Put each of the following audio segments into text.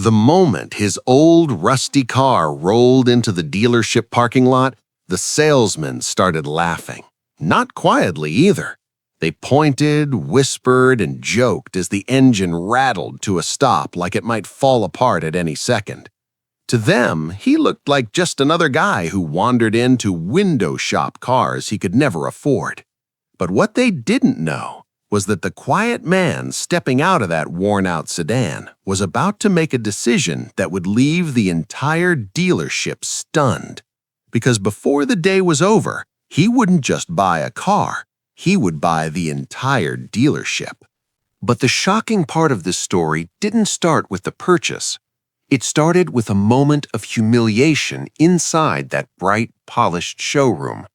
The moment his old, rusty car rolled into the dealership parking lot, the salesmen started laughing. Not quietly either. They pointed, whispered, and joked as the engine rattled to a stop like it might fall apart at any second. To them, he looked like just another guy who wandered in to window shop cars he could never afford. But what they didn't know was that the quiet man stepping out of that worn-out sedan was about to make a decision that would leave the entire dealership stunned. Because before the day was over, he wouldn't just buy a car, he would buy the entire dealership. But the shocking part of this story didn't start with the purchase. It started with a moment of humiliation inside that bright, polished showroom.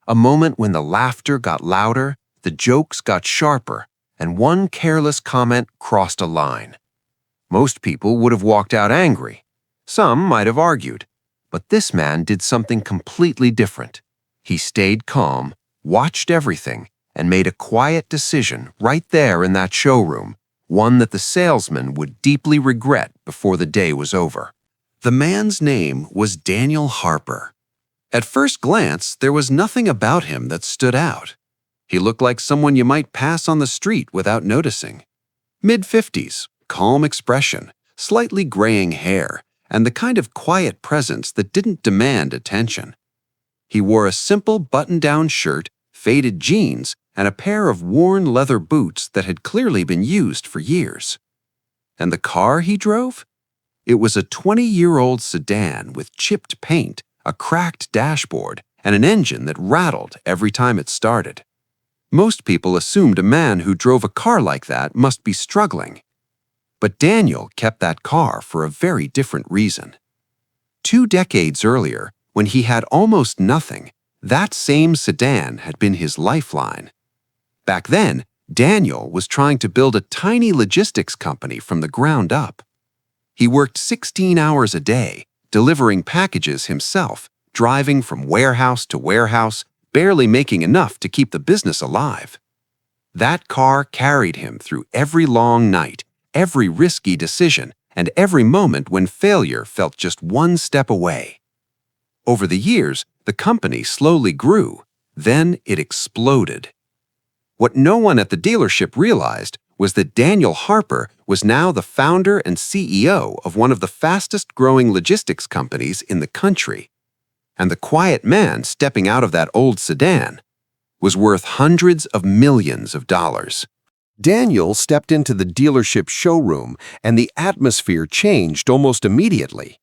A moment when the laughter got louder, the jokes got sharper, and one careless comment crossed a line. Most people would have walked out angry. Some might have argued. But this man did something completely different. He stayed calm, watched everything, and made a quiet decision right there in that showroom, one that the salesman would deeply regret before the day was over. The man's name was Daniel Harper. At first glance, there was nothing about him that stood out. He looked like someone you might pass on the street without noticing. Mid-50s, calm expression, slightly graying hair, and the kind of quiet presence that didn't demand attention. He wore a simple button-down shirt, faded jeans, and a pair of worn leather boots that had clearly been used for years. And the car he drove? It was a 20-year-old sedan with chipped paint, a cracked dashboard, and an engine that rattled every time it started. Most people assumed a man who drove a car like that must be struggling. But Daniel kept that car for a very different reason. 2 decades earlier, when he had almost nothing, that same sedan had been his lifeline. Back then, Daniel was trying to build a tiny logistics company from the ground up. He worked 16 hours a day, delivering packages himself, driving from warehouse to warehouse, barely making enough to keep the business alive. That car carried him through every long night, every risky decision, and every moment when failure felt just one step away. Over the years, the company slowly grew. Then it exploded. What no one at the dealership realized was that Daniel Harper was now the founder and CEO of one of the fastest-growing logistics companies in the country. And the quiet man stepping out of that old sedan was worth hundreds of millions of dollars. Daniel stepped into the dealership showroom, and the atmosphere changed almost immediately.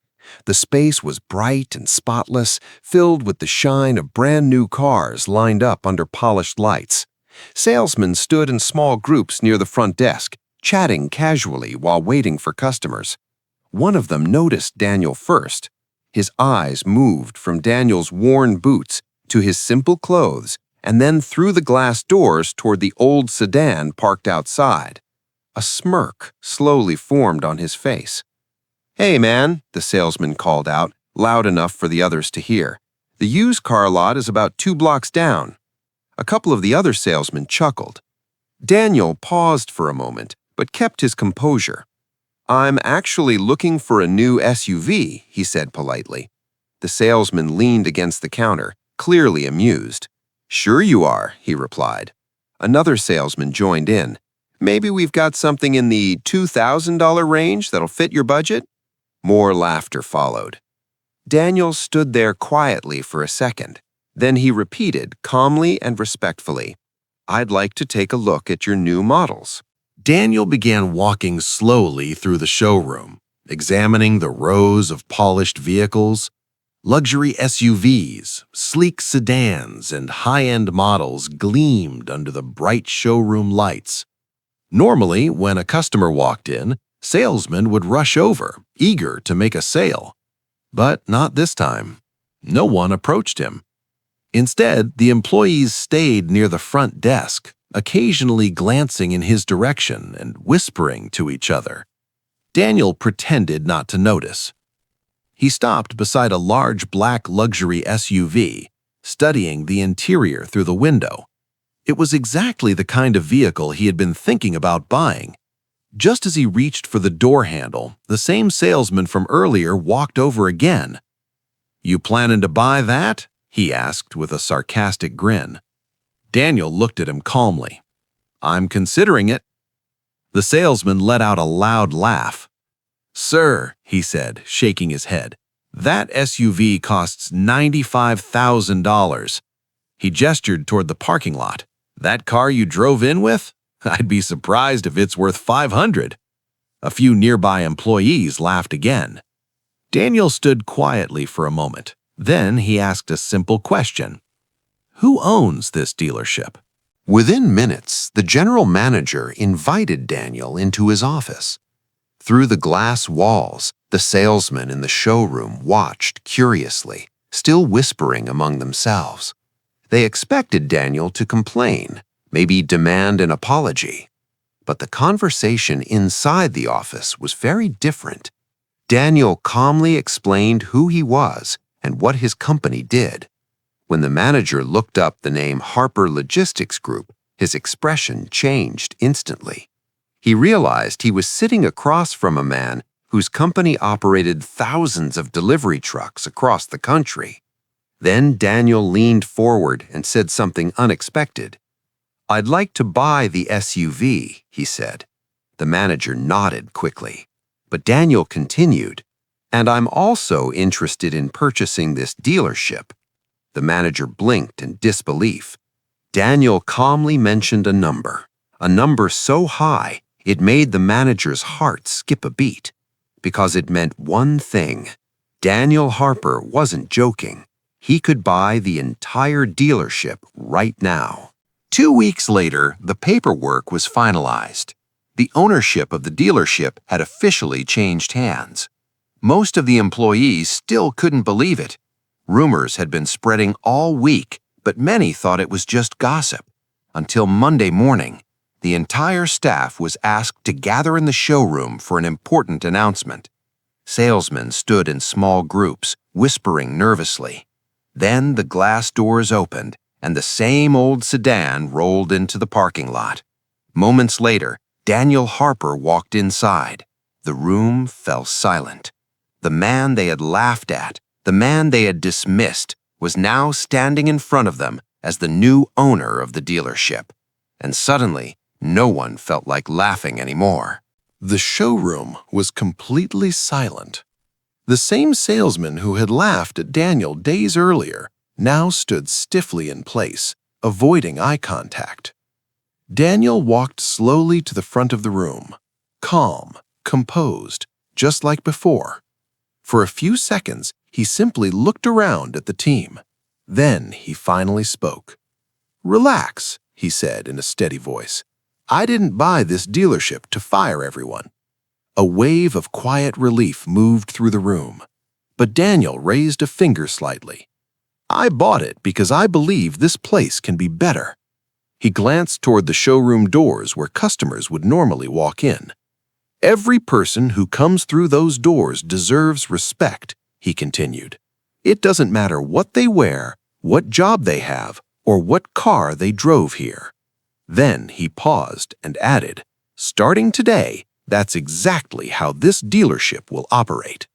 The space was bright and spotless, filled with the shine of brand-new cars lined up under polished lights. Salesmen stood in small groups near the front desk, chatting casually while waiting for customers. One of them noticed Daniel first. His eyes moved from Daniel's worn boots to his simple clothes, and then through the glass doors toward the old sedan parked outside. A smirk slowly formed on his face. "Hey, man," the salesman called out, loud enough for the others to hear. "The used car lot is about 2 blocks down." A couple of the other salesmen chuckled. Daniel paused for a moment, but kept his composure. "I'm actually looking for a new SUV," he said politely. The salesman leaned against the counter, clearly amused. "Sure you are," he replied. Another salesman joined in. "Maybe we've got something in the $2,000 range that'll fit your budget?" More laughter followed. Daniel stood there quietly for a second. Then he repeated calmly and respectfully, "I'd like to take a look at your new models." Daniel began walking slowly through the showroom, examining the rows of polished vehicles. Luxury SUVs, sleek sedans, and high-end models gleamed under the bright showroom lights. Normally, when a customer walked in, salesmen would rush over, eager to make a sale. But not this time. No one approached him. Instead, the employees stayed near the front desk, occasionally glancing in his direction and whispering to each other. Daniel pretended not to notice. He stopped beside a large black luxury SUV, studying the interior through the window. It was exactly the kind of vehicle he had been thinking about buying. Just as he reached for the door handle, the same salesman from earlier walked over again. "You planning to buy that?" he asked with a sarcastic grin. Daniel looked at him calmly. "I'm considering it." The salesman let out a loud laugh. "Sir," he said, shaking his head, "that SUV costs $95,000. He gestured toward the parking lot. "That car you drove in with? I'd be surprised if it's worth $500. A few nearby employees laughed again. Daniel stood quietly for a moment. Then he asked a simple question. "Who owns this dealership?" Within minutes, the general manager invited Daniel into his office. Through the glass walls, the salesmen in the showroom watched curiously, still whispering among themselves. They expected Daniel to complain, maybe demand an apology. But the conversation inside the office was very different. Daniel calmly explained who he was and what his company did. When the manager looked up the name Harper Logistics Group, his expression changed instantly. He realized he was sitting across from a man whose company operated thousands of delivery trucks across the country. Then Daniel leaned forward and said something unexpected. "I'd like to buy the SUV," he said. The manager nodded quickly. But Daniel continued, "And I'm also interested in purchasing this dealership." The manager blinked in disbelief. Daniel calmly mentioned a number so high it made the manager's heart skip a beat, because it meant one thing. Daniel Harper wasn't joking. He could buy the entire dealership right now. 2 weeks later, the paperwork was finalized. The ownership of the dealership had officially changed hands. Most of the employees still couldn't believe it. Rumors had been spreading all week, but many thought it was just gossip. Until Monday morning, the entire staff was asked to gather in the showroom for an important announcement. Salesmen stood in small groups, whispering nervously. Then the glass doors opened, and the same old sedan rolled into the parking lot. Moments later, Daniel Harper walked inside. The room fell silent. The man they had laughed at, the man they had dismissed, was now standing in front of them as the new owner of the dealership. And suddenly, no one felt like laughing anymore. The showroom was completely silent. The same salesman who had laughed at Daniel days earlier now stood stiffly in place, avoiding eye contact. Daniel walked slowly to the front of the room, calm, composed, just like before. For a few seconds, he simply looked around at the team. Then he finally spoke. "Relax," he said in a steady voice. "I didn't buy this dealership to fire everyone." A wave of quiet relief moved through the room. But Daniel raised a finger slightly. "I bought it because I believe this place can be better." He glanced toward the showroom doors where customers would normally walk in. "Every person who comes through those doors deserves respect," he continued. "It doesn't matter what they wear, what job they have, or what car they drove here." Then he paused and added, "Starting today, that's exactly how this dealership will operate."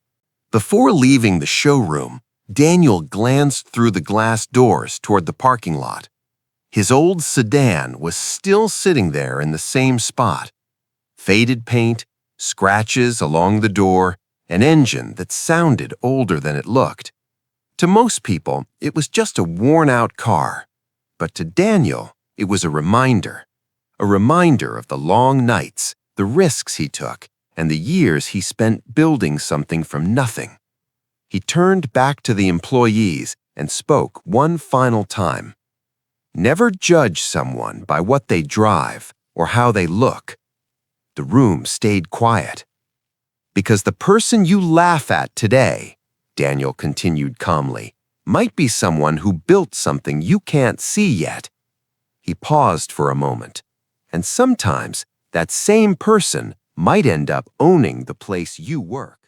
Before leaving the showroom, Daniel glanced through the glass doors toward the parking lot. His old sedan was still sitting there in the same spot. Faded paint, scratches along the door, an engine that sounded older than it looked. To most people, it was just a worn-out car. But to Daniel, it was a reminder of the long nights, the risks he took, and the years he spent building something from nothing. He turned back to the employees and spoke one final time. "Never judge someone by what they drive or how they look." The room stayed quiet. "Because the person you laugh at today," Daniel continued calmly, "might be someone who built something you can't see yet." He paused for a moment. "And sometimes that same person might end up owning the place you work."